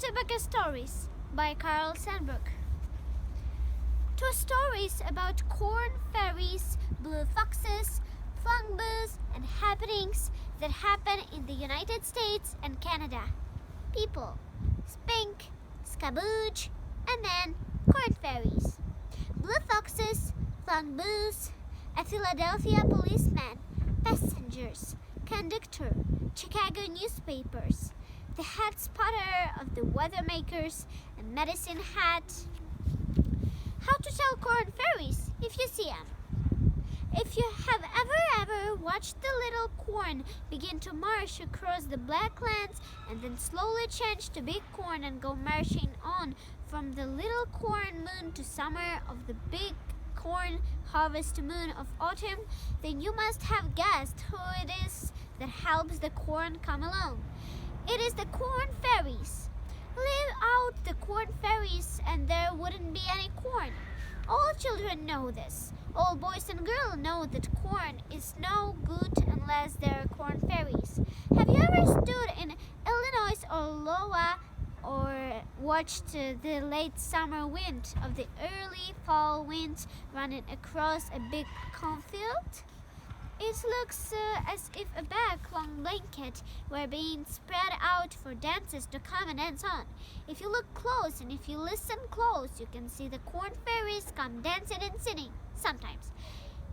ROOTABAGA Stories by SANDBURG. Two stories about corn fairies, blue foxes, Flongboos, and happenings that happen in the United States and Canada. People: Spink, Skabooge, and then corn fairies. Blue foxes, Flongboos, a Philadelphia policeman, passengers, conductor, Chicago newspapers, the hat spotter of the weather makers, a medicine hat. How to tell corn fairies if you see them. If you have ever watched the little corn begin to march across the black lands and then slowly change to big corn and go marching on from the little corn moon to summer of the big corn harvest moon of autumn, then you must have guessed who it is that helps the corn come along. It is the corn fairies. Leave out the corn fairies and there wouldn't be any corn. All children know this. All boys and girls know that corn is no good unless there are corn fairies. Have you ever stood in Illinois or Iowa or watched the late summer wind of the early fall winds running across a big cornfield? It looks as if a big long blanket were being spread out for dancers to come and dance on. If you look close and if you listen close, you can see the corn fairies come dancing and singing sometimes.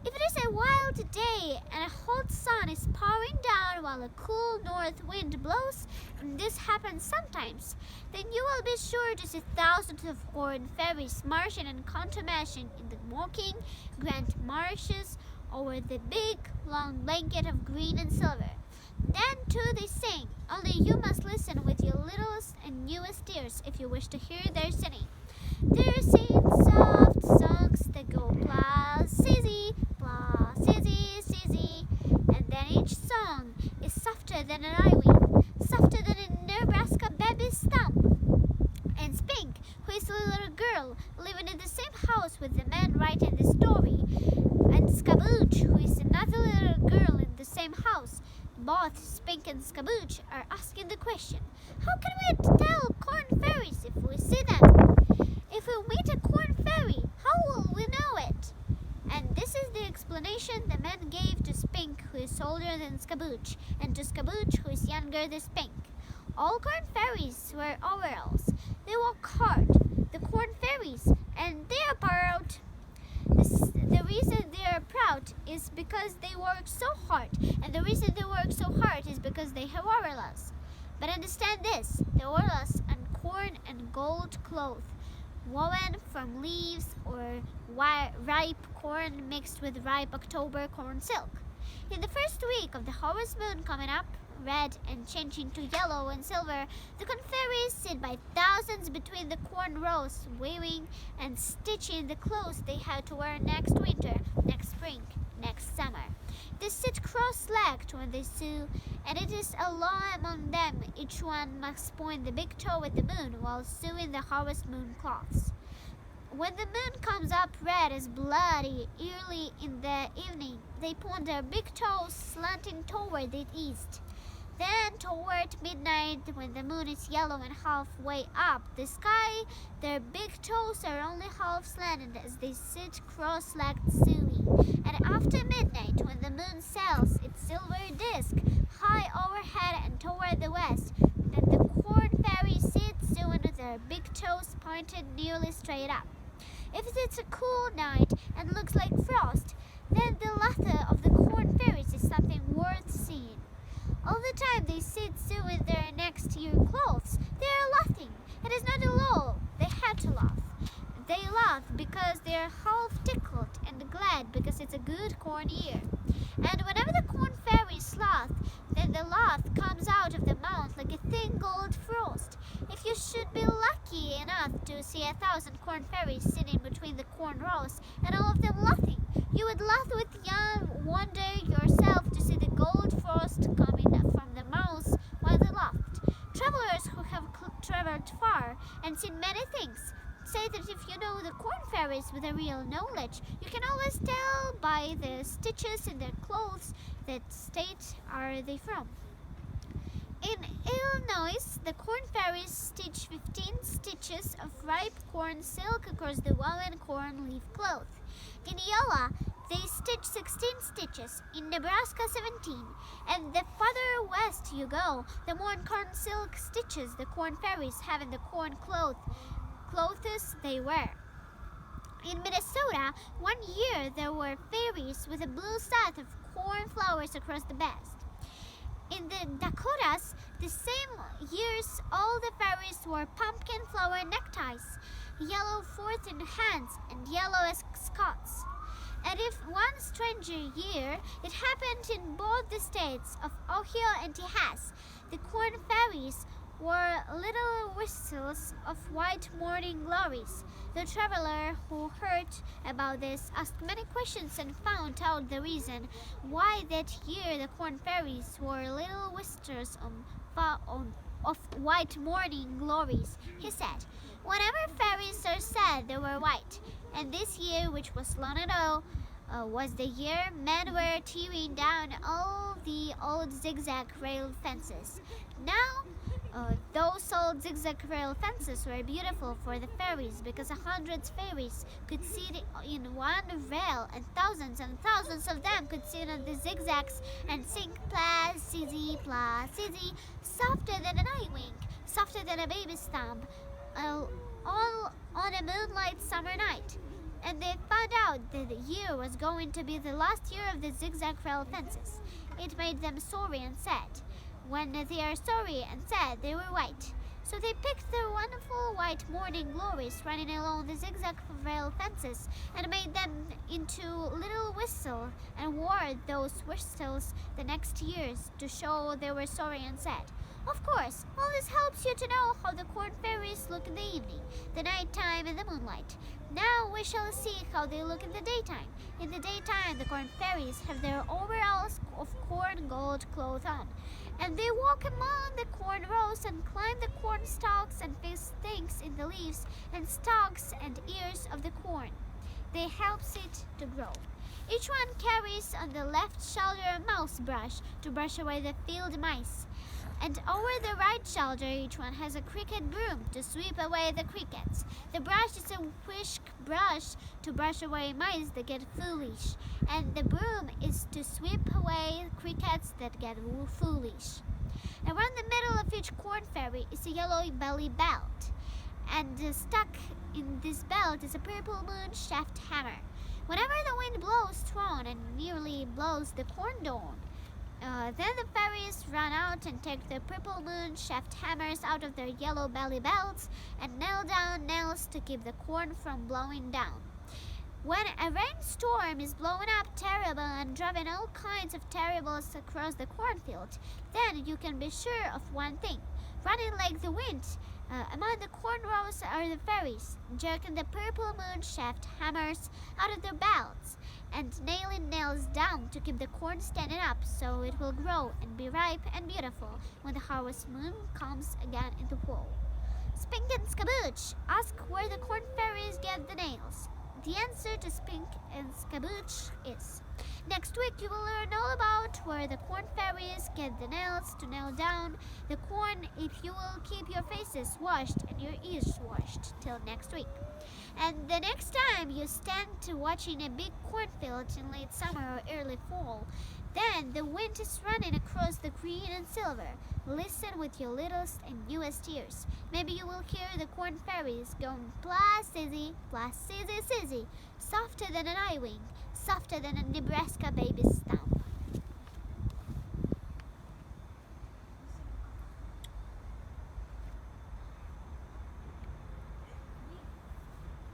If it is a wild day and a hot sun is pouring down while a cool north wind blows, and this happens sometimes, then you will be sure to see thousands of corn fairies marching and countermarching in the mocking grand marshes over the big long blanket of green and silver. Then too they sing, only you must listen with your littlest and newest ears if you wish to hear their singing. They're singing soft songs that go blah sizzy, sizzy, and then each song is softer than an ivy, softer than a Nebraska baby's stump. And Spink, who is a little girl living in the same house with the man writing the story, and Skabooge, who is another little girl in the same house. Both Spink and Skabooge are asking the question, how can we tell corn fairies if we see them? If we meet a corn fairy, how will we know it? And this is the explanation the man gave to Spink, who is older than Skabooge, and to Skabooge, who is younger than Spink. All corn fairies wear overalls. They work hard, the corn fairies, and they are proud. The reason they are proud is because they work so hard, and the reason they work so hard is because they have overalls. But understand this, the overalls are corn and gold cloth, woven from leaves or ripe corn mixed with ripe October corn silk. In the first week of the harvest moon coming up, red and changing to yellow and silver, the corn fairies sit by thousands between the corn rows, weaving and stitching the clothes they have to wear next winter, next spring, next summer. They sit cross-legged when they sew, and it is a law among them. Each one must point the big toe at the moon while sewing the harvest moon cloths. When the moon comes up red as bloody early in the evening, they point their big toes slanting toward the east. Then toward midnight, when the moon is yellow and halfway up the sky, their big toes are only half slanted as they sit cross-legged sewing. And after midnight, when the moon sails its silver disk high overhead and toward the west, then the corn fairies sit sewing with their big toes pointed nearly straight up. If it's a cool night and looks like frost, then the laughter of the corn fairies is something worth seeing. All the time they sit sewing their next year clothes, they are laughing. It is not a lull. They have to laugh. They laugh because they are half tickled and glad because it's a good corn year. And whenever the corn fairies laugh, then the laugh comes out of the mouth like a thin gold frost. If you should be lucky enough to see 1,000 corn fairies sitting between the corn rows and all of them laughing, you would laugh with young wonder yourself to see the gold frost coming from the mouths while they laughed. Travelers who have traveled far and seen many things say that if you know the corn fairies with a real knowledge, you can always tell by the stitches in their clothes that state are they from. In Illinois, the corn fairies stitch 15 stitches of ripe corn silk across the woven corn leaf cloth. In Iowa, they stitch 16 stitches. In Nebraska, 17. And the farther west you go, the more corn silk stitches the corn fairies have in the corn clothes they wear. In Minnesota, one year there were fairies with a blue scythe of corn flowers across the breast. In the Dakotas, the same years, all the fairies wore pumpkin flower neckties, yellow fourth in hands, and yellow scots. And if one stranger year, it happened in both the states of Ohio and Texas, the corn fairies wore little whistles of white morning glories. The traveler who heard about this asked many questions and found out the reason why that year the corn fairies wore little whistles of white morning glories. He said, "Whenever fairies are sad, they were white, and this year, which was long ago, was the year men were tearing down all the old zigzag rail fences. Now, those old zigzag rail fences were beautiful for the fairies because 100 fairies could sit in one rail, and thousands of them could sit on the zigzags and sing Placidi, Placidi, softer than an eye wink, softer than a baby's thumb, all on a moonlight summer night." And they found out that the year was going to be the last year of the zigzag rail fences. It made them sorry and sad. When they are sorry and sad, they were white. So they picked their wonderful white morning glories running along the zigzag rail fences and made them into little whistles and wore those whistles the next years to show they were sorry and sad. Of course, all this helps you to know how the corn fairies look in the evening, the nighttime, and the moonlight. Now we shall see how they look in the daytime. In the daytime, the corn fairies have their overalls of corn gold cloth on, and they walk among the corn rows and climb the corn stalks and fix things in the leaves and stalks and ears of the corn. They help it to grow. Each one carries on the left shoulder a mouse brush to brush away the field mice. And over the right shoulder, each one has a cricket broom to sweep away the crickets. The brush is a whisk brush to brush away mice that get foolish, and the broom is to sweep away crickets that get foolish. Around the middle of each corn fairy is a yellow belly belt, and stuck in this belt is a purple moon shaft hammer. Whenever the wind blows strong and nearly blows the corn down, then the fairies run out and take the purple moon shaft hammers out of their yellow belly belts and nail down nails to keep the corn from blowing down. When a rainstorm is blowing up terrible and driving all kinds of terribles across the cornfield, then you can be sure of one thing. Running like the wind among the corn rows are the fairies, jerking the purple moon shaft hammers out of their belts and nailing nails down to keep the corn standing up so it will grow and be ripe and beautiful when the harvest moon comes again in the fall. Spink and Scabooch ask where the corn fairies get the nails. The answer to Spink and Scabooch is: next week you will learn all about where the corn fairies get the nails to nail down the corn if you will keep your faces washed and your ears washed till next week. And the next time you stand watching a big cornfield in late summer or early fall, then the wind is running across the green and silver. Listen with your littlest and newest ears. Maybe you will hear the corn fairies going pla-sizzy, pla-sizzy-sizzy, softer than an eye wing, softer than a Nebraska baby's thumb.